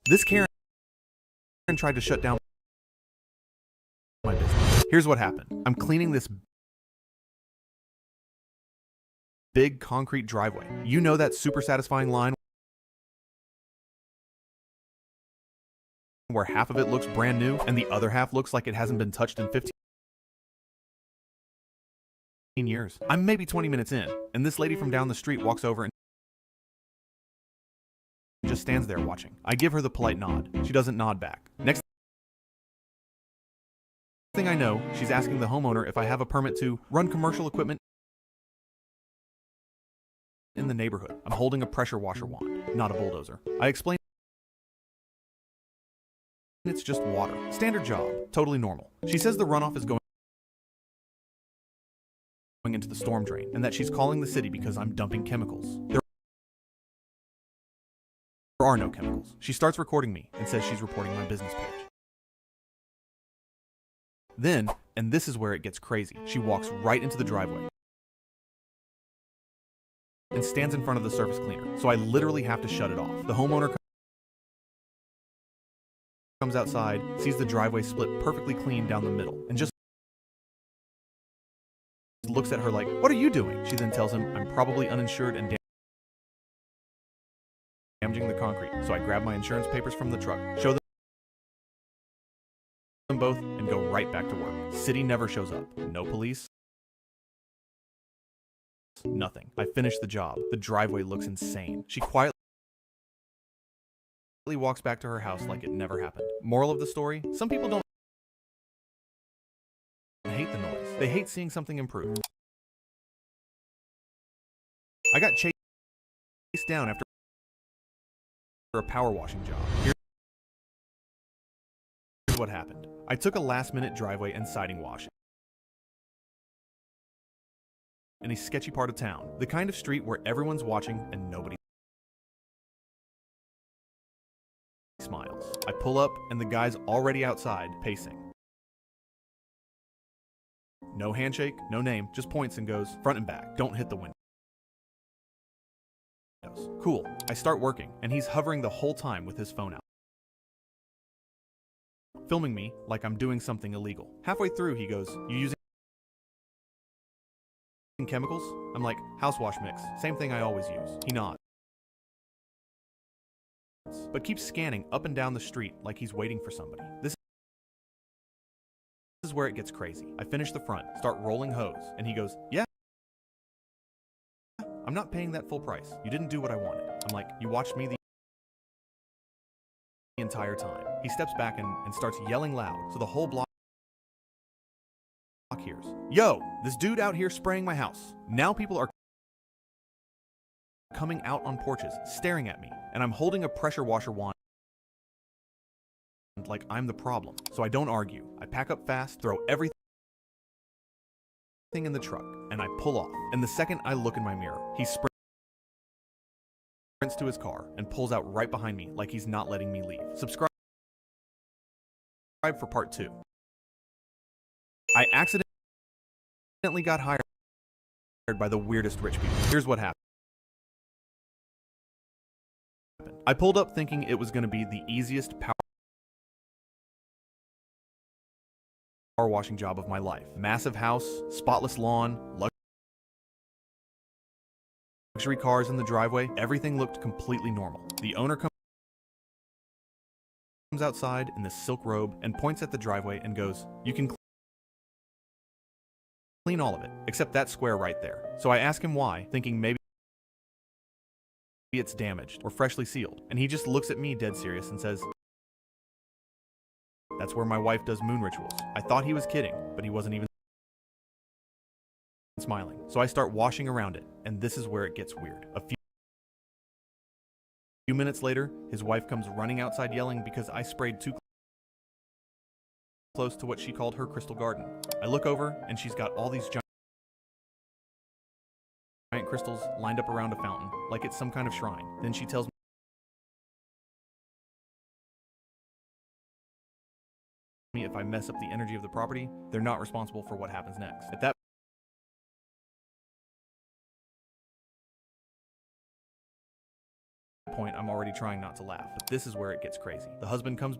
This Karen tried to shut down my business. Here's what happened. I'm cleaning this big concrete driveway. You know that super satisfying line where half of it looks brand new and the other half looks like it hasn't been touched in 15 years. I'm maybe 20 minutes in, and this lady from down the street walks over and just stands there watching. I give her the polite nod. She doesn't nod back. Next thing I know, she's asking the homeowner if I have a permit to run commercial equipment in the neighborhood. I'm holding a pressure washer wand, not a bulldozer. I explain it's just water. Standard job. Totally normal. She says the runoff is going into the storm drain and that she's calling the city because I'm dumping chemicals. There are no chemicals. She starts recording me and says she's reporting my business page. Then, and this is where it gets crazy, she walks right into the driveway and stands in front of the surface cleaner. So I literally have to shut it off. The homeowner comes outside, sees the driveway split perfectly clean down the middle, and just looks at her like, "What are you doing?" She then tells him I'm probably uninsured and damaging the concrete. So I grab my insurance papers from the truck, show them both, and go right back to work. City never shows up. No police. Nothing. I finish the job. The driveway looks insane. She quietly walks back to her house like it never happened. Moral of the story, some people don't hate the noise. They hate seeing something improve. I got chased down after a power washing job. Here's what happened. I took a last-minute driveway and siding wash in a sketchy part of town, the kind of street where everyone's watching and nobody smiles. I pull up and the guy's already outside, pacing. No handshake, no name, just points and goes, "Front and back, don't hit the windows." Cool. I start working, and he's hovering the whole time with his phone out, filming me like I'm doing something illegal. Halfway through, he goes, "You using chemicals?" I'm like, "House wash mix, same thing I always use." He nods, but keeps scanning up and down the street like he's waiting for somebody. This is where it gets crazy. I finish the front, start rolling hose, and he goes, "Yeah, I'm not paying that full price. You didn't do what I wanted." I'm like, "You watched me the entire time." He steps back and starts yelling loud, so the whole block hears. "Yo, this dude out here spraying my house." Now people are coming out on porches, staring at me, and I'm holding a pressure washer wand like I'm the problem. So I don't argue. I pack up fast, throw everything in the truck, and I pull off. And the second I look in my mirror, he sprints to his car and pulls out right behind me like he's not letting me leave. Subscribe for part 2. I accidentally got hired by the weirdest rich people. Here's what happened. I pulled up thinking it was going to be the easiest power washing job of my life. Massive house, spotless lawn, luxury cars in the driveway. Everything looked completely normal. The owner comes outside in this silk robe and points at the driveway and goes, "You can clean all of it, except that square right there." So I ask him why, thinking maybe it's damaged or freshly sealed. And he just looks at me dead serious and says, "That's where my wife does moon rituals." I thought he was kidding, but he wasn't even smiling. So I start washing around it, and this is where it gets weird. A few minutes later, his wife comes running outside yelling because I sprayed too close to what she called her crystal garden. I look over, and she's got all these giant crystals lined up around a fountain, like it's some kind of shrine. Then she tells me if I mess up the energy of the property, they're not responsible for what happens next. At that point, I'm already trying not to laugh. But this is where it gets crazy. The husband comes